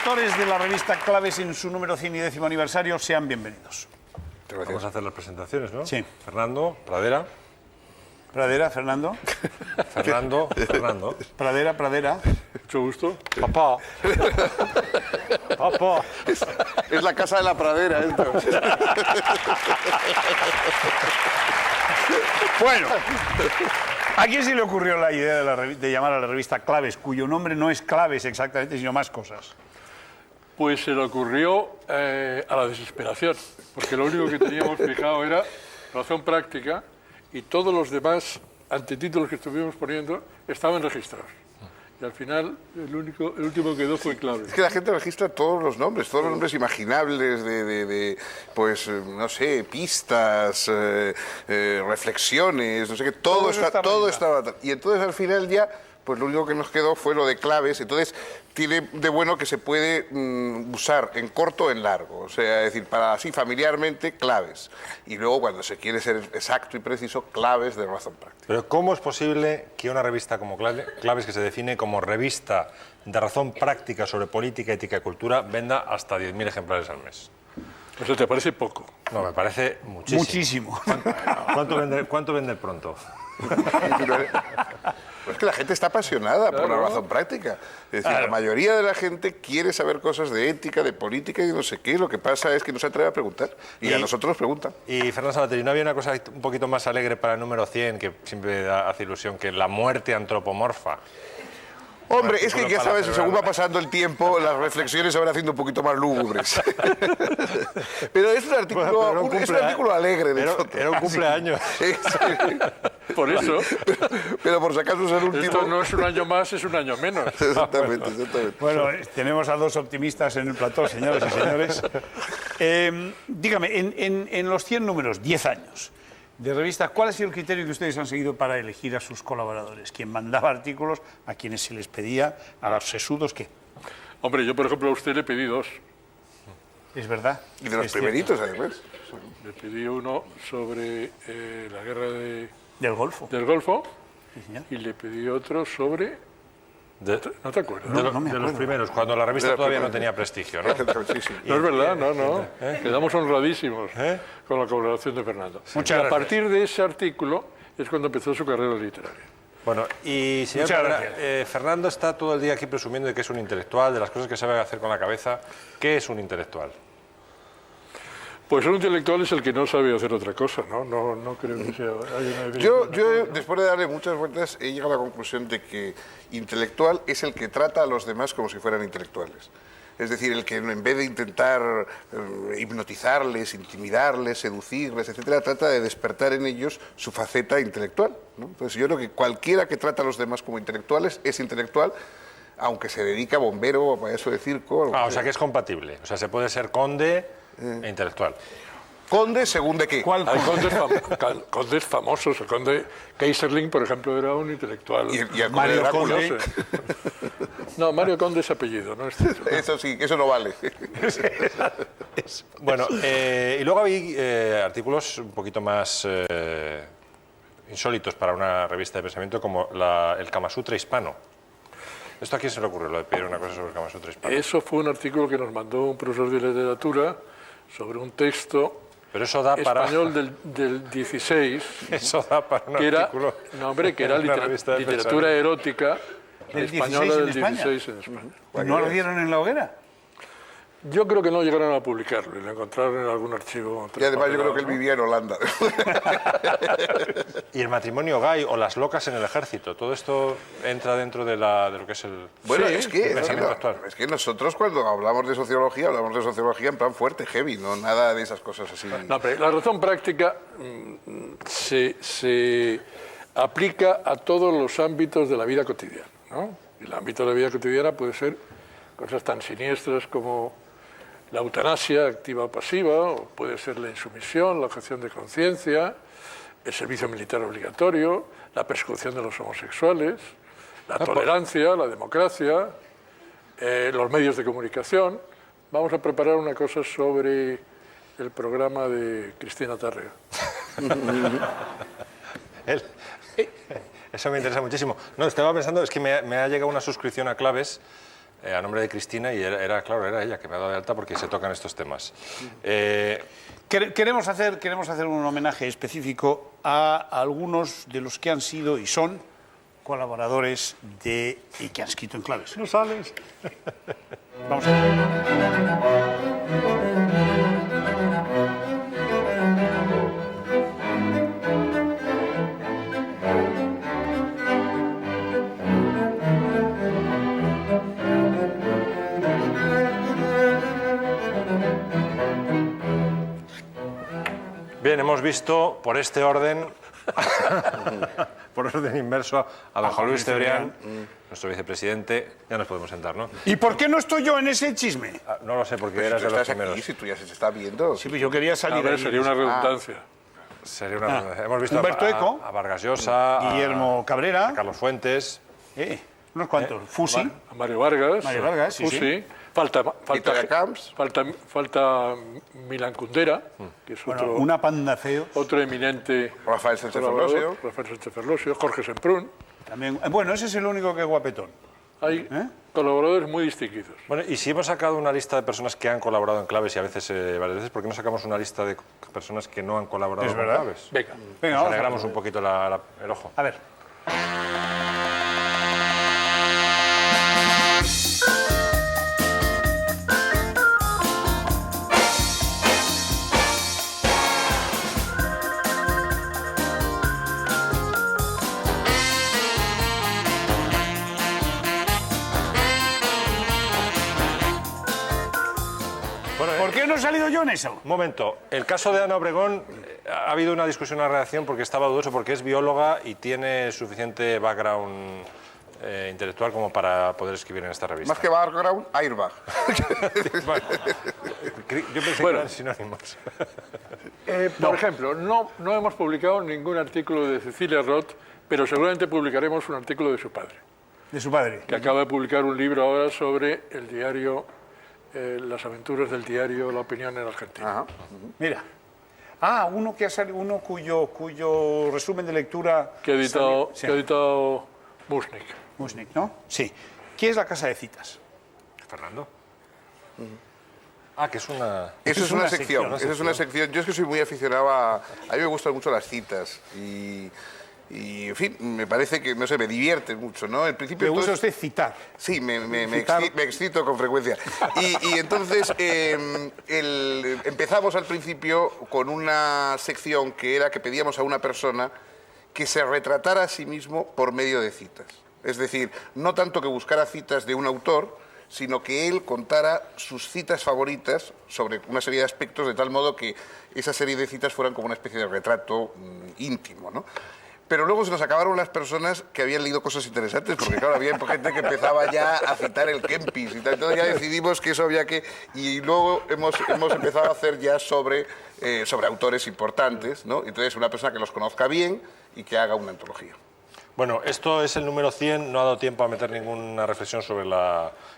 directores de la revista Claves en su número 100 y 10º aniversario, sean bienvenidos. Vamos a hacer las presentaciones, ¿no? Sí. Fernando, Pradera. Pradera, Fernando. Fernando. Pradera. Mucho gusto. Papá. Papá. Es la casa de la pradera esto. Bueno, ¿a quién se le ocurrió la idea de llamar a la revista Claves, cuyo nombre no es Claves exactamente, sino más cosas? Pues se le ocurrió a la desesperación, porque lo único que teníamos fijado era razón práctica y todos los demás antetítulos que estuvimos poniendo estaban registrados. Y al final, el último que quedó fue Claves. Es que la gente registra todos los nombres imaginables pues, no sé, pistas, reflexiones, no sé qué, todo estaba. Y entonces al final ya, pues lo único que nos quedó fue lo de Claves. Entonces tiene de bueno que se puede usar en corto o en largo, o sea, es decir, para así familiarmente, Claves. Y luego cuando se quiere ser exacto y preciso, Claves de razón práctica. Pero ¿cómo es posible que una revista como Claves, que se define como revista de razón práctica sobre política, ética y cultura, venda hasta 10.000 ejemplares al mes? ¿Eso te parece poco? No, me parece muchísimo. ¿Cuánto vende pronto? Pues es que la gente está apasionada por la razón práctica. Es decir, la mayoría de la gente quiere saber cosas de ética, de política y de no sé qué. Lo que pasa es que no se atreve a preguntar. Y a nosotros nos preguntan. Y Fernando Sabateri, ¿no había una cosa un poquito más alegre para el número 100, que siempre hace ilusión, que la muerte antropomorfa? Hombre, es que ya sabes, según va pasando el tiempo, las reflexiones se van haciendo un poquito más lúgubres. Pero es un artículo, es un artículo alegre, de fondo. Era un cumpleaños. Sí. Por eso. Pero por si acaso es el último. Esto no es un año más, es un año menos. Exactamente. Bueno, tenemos a dos optimistas en el plató, señoras y señores. Dígame, en los 100 números, 10 años de revista, ¿cuál ha sido el criterio que ustedes han seguido para elegir a sus colaboradores? ¿Quién mandaba artículos? ¿A quienes se les pedía? ¿A los sesudos qué? Hombre, yo por ejemplo a usted le pedí dos. ¿Es verdad? Y de los primeritos, además. Le pedí uno sobre la guerra Del Golfo. del Golfo Sí, señor. y le pedí otro sobre... ¿No te acuerdas? De los primeros, cuando la revista todavía no tenía prestigio, ¿no? Sí. No es verdad, no. Quedamos honradísimos con la colaboración de Fernando. Muchas Y a gracias. partir de ese artículo es cuando empezó su carrera literaria. Bueno, y señor Muchas Pradera, gracias. Fernando está todo el día aquí presumiendo de que es un intelectual, de las cosas que sabe hacer con la cabeza. ¿Qué es un intelectual? Pues un intelectual es el que no sabe hacer otra cosa, ¿no? No creo que sea... Yo, después de darle muchas vueltas, he llegado a la conclusión de que intelectual es el que trata a los demás como si fueran intelectuales. Es decir, el que en vez de intentar hipnotizarles, intimidarles, seducirles, etcétera, trata de despertar en ellos su faceta intelectual, ¿no? Entonces yo creo que cualquiera que trata a los demás como intelectuales es intelectual, aunque se dedica a bombero o a payaso de circo. O sea que es compatible. O sea, se puede ser conde e intelectual. Conde, según de qué. ¿Cuál? Hay condes famosos. El conde Kaiserling, por ejemplo, era un intelectual. Y el Mario Drácula. Conde. No, Mario Conde es apellido, no es título. Eso sí, eso no vale. Bueno, y luego hay artículos un poquito más insólitos para una revista de pensamiento, como el Kama Sutra hispano. ¿Esto a quién se le ocurrió, lo de pedir una cosa sobre el Kama Sutra hispano? Eso fue un artículo que nos mandó un profesor de literatura sobre un texto Pero eso da para... español del 16, Eso da para un que era, artículo... no, hombre, que era en una revista de literatura erótica ¿Del española 16 en del España? 16 en España. ¿No ardieron en la hoguera? Yo creo que no llegaron a publicarlo y lo encontraron en algún archivo. Y además yo creo que él vivía en Holanda. Y el matrimonio gay o las locas en el ejército, todo esto entra dentro de lo que es el... Bueno, Sí, es que, pensamiento actual. es que nosotros cuando hablamos de sociología en plan fuerte, heavy, no nada de esas cosas así. No, pero la razón práctica se aplica a todos los ámbitos de la vida cotidiana, ¿no? El ámbito de la vida cotidiana puede ser cosas tan siniestras como la eutanasia activa o pasiva, o puede ser la insumisión, la objeción de conciencia, el servicio militar obligatorio, la persecución de los homosexuales, la tolerancia, la democracia, los medios de comunicación. Vamos a preparar una cosa sobre el programa de Cristina Tárrega. Eso me interesa muchísimo. No, estaba pensando, es que me ha llegado una suscripción a Claves a nombre de Cristina y claro, era ella que me ha dado de alta porque se tocan estos temas. Queremos hacer un homenaje específico a algunos de los que han sido y son colaboradores y que han escrito en claves. ¿No sales? Vamos a ver. Bien, hemos visto por este orden, por orden inverso, a don Juan Luis Cebrián, nuestro vicepresidente. Ya nos podemos sentar, ¿no? ¿Y por qué no estoy yo en ese chisme? No lo sé, porque Pero eras si tú de los estás primeros. aquí, si tú ya se está viendo. Sí, pues yo quería A salir ver, ahí. sería una redundancia. Sería una... Hemos visto Humberto Eco, a Vargas Llosa, Guillermo Cabrera, a Carlos Fuentes. unos cuantos. Fusi. A Mario Vargas. Mario Vargas, sí, sí. Falta Victoria Camps. falta Milan Kundera, que es Bueno, otro, una panda feos. otro eminente Rafael Sánchez colaborador, Ferlosio. Rafael Sánchez Ferlosio, Jorge Semprún. También, bueno, ese es el único que es guapetón. Hay colaboradores muy distinguidos. Bueno, y si hemos sacado una lista de personas que han colaborado en Claves y a veces, varias veces, ¿por qué no sacamos una lista de personas que no han colaborado Es con verdad. Claves? Venga. Venga, Nos vamos a alegramos ver. un poquito el ojo. A ver. Bueno, ¿Por qué no he salido yo en eso? un momento. El caso de Ana Obregón, ha habido una discusión, una redacción, porque estaba dudoso, porque es bióloga y tiene suficiente background intelectual como para poder escribir en esta revista. Más que background, airbag. Bueno, yo pensé que eran sinónimos. Por ejemplo, no hemos publicado ningún artículo de Cecilia Roth, pero seguramente publicaremos un artículo de su padre, De su padre. que acaba de publicar un libro ahora sobre el diario, las aventuras del diario La Opinión en Argentina. Ajá. Mira. Uno que ha salido, uno cuyo resumen de lectura Que ha editado, Sí. que ha editado Musnik. Musnik, ¿no? Sí. ¿Qué es la casa de citas? Fernando. Que es una... Eso es una sección. una Eso es una sección. Yo es que soy muy aficionado a mí me gustan mucho las citas y en fin, me parece que, no sé, me divierte mucho, ¿no? En principio... ¿Le gusta a entonces- usted citar? Sí, me Citar. me excito con frecuencia. Y entonces empezamos al principio con una sección que era que pedíamos a una persona que se retratara a sí mismo por medio de citas. Es decir, no tanto que buscara citas de un autor, sino que él contara sus citas favoritas sobre una serie de aspectos, de tal modo que esa serie de citas fueran como una especie de retrato íntimo, ¿no? Pero luego se nos acabaron las personas que habían leído cosas interesantes, porque claro, había gente que empezaba ya a citar el Kempis y tal. Entonces ya decidimos que eso había que... Y luego hemos empezado a hacer ya sobre autores importantes, ¿no? Entonces una persona que los conozca bien y que haga una antología. Bueno, esto es el número 100, no ha dado tiempo a meter ninguna reflexión sobre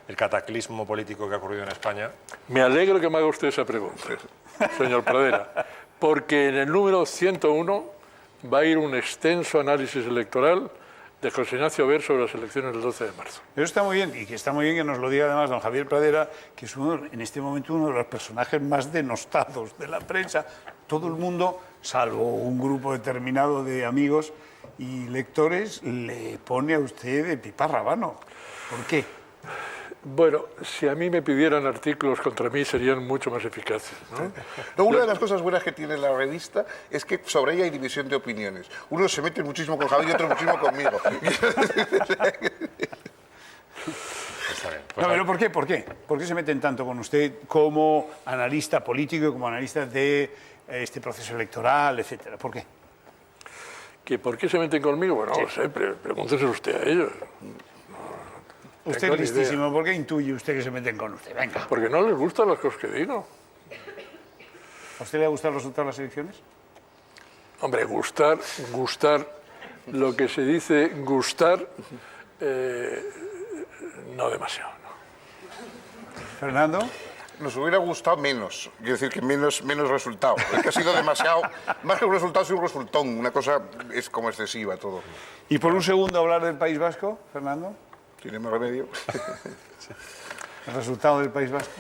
el cataclismo político que ha ocurrido en España. Me alegro que me haga usted esa pregunta, señor Pradera, porque en el número 101 va a ir un extenso análisis electoral de José Ignacio Ver sobre las elecciones del 12 de marzo. Eso está muy bien, y que está muy bien que nos lo diga además don Javier Pradera, que es en este momento uno de los personajes más denostados de la prensa. Todo el mundo, salvo un grupo determinado de amigos y lectores, le pone a usted de pipa rabano. ¿Por qué? Bueno, si a mí me pidieran artículos contra mí serían mucho más eficaces, ¿no? Luego, una de las cosas buenas que tiene la revista es que sobre ella hay división de opiniones. Uno se mete muchísimo con Javier y otro muchísimo conmigo. Está bien. Pues No, pero ¿por qué? ¿Por qué? ¿Por qué se meten tanto con usted como analista político y como analista de este proceso electoral, etcétera? ¿Por qué? ¿Que ¿Por qué se meten conmigo? Bueno, no lo sé, pregúntese usted a ellos. Usted Tengo es ni listísimo. ¿Por qué intuye usted que se meten con usted? Venga. Porque no les gustan las cosas que digo. ¿A usted le ha gustado el resultado de las elecciones? Hombre, gustar, lo que se dice gustar, no demasiado. ¿No? Fernando. Nos hubiera gustado menos, quiero decir que menos resultado. Es que ha sido demasiado, más que un resultado, ha sido un resultón. Una cosa es como excesiva todo. Y por un segundo hablar del País Vasco, Fernando. tiene más remedio. ¿El resultado del País Vasco?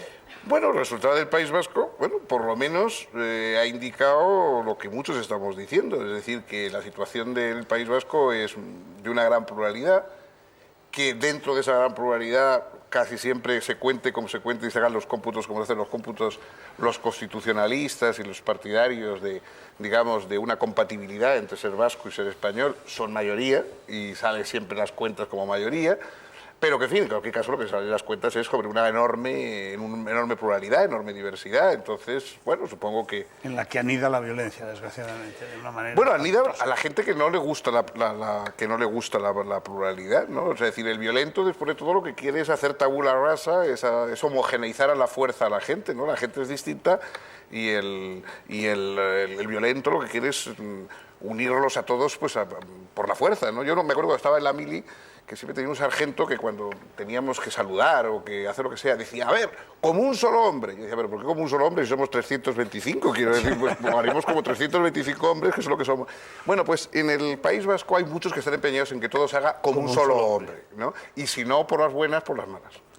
Bueno, el resultado del País Vasco, bueno, por lo menos ha indicado lo que muchos estamos diciendo, es decir, que la situación del País Vasco es de una gran pluralidad, que dentro de esa gran pluralidad casi siempre se cuente como se cuente y se hagan los cómputos como se hacen los cómputos los constitucionalistas y los partidarios de, digamos, de una compatibilidad entre ser vasco y ser español, son mayoría y salen siempre las cuentas como mayoría. Pero que, en fin, en cualquier caso, lo que sale en las cuentas es sobre una enorme pluralidad, enorme diversidad. Entonces, bueno, supongo que... En la que anida la violencia, desgraciadamente, de una manera... Bueno, anida a la gente que no le gusta la pluralidad, ¿no? Es decir, el violento, después de todo, lo que quiere es hacer tabula rasa, es homogeneizar a la fuerza a la gente, ¿no? La gente es distinta y el violento lo que quiere es unirlos a todos pues, por la fuerza, ¿no? Yo no me acuerdo cuando estaba en la mili, que siempre tenía un sargento que cuando teníamos que saludar o que hacer lo que sea, decía, a ver, como un solo hombre. Yo decía, pero ¿por qué como un solo hombre si somos 325? Quiero decir, pues haremos como 325 hombres, que es lo que somos. Bueno, pues en el País Vasco hay muchos que están empeñados en que todo se haga como un solo hombre, ¿no? Y si no, por las buenas, por las malas.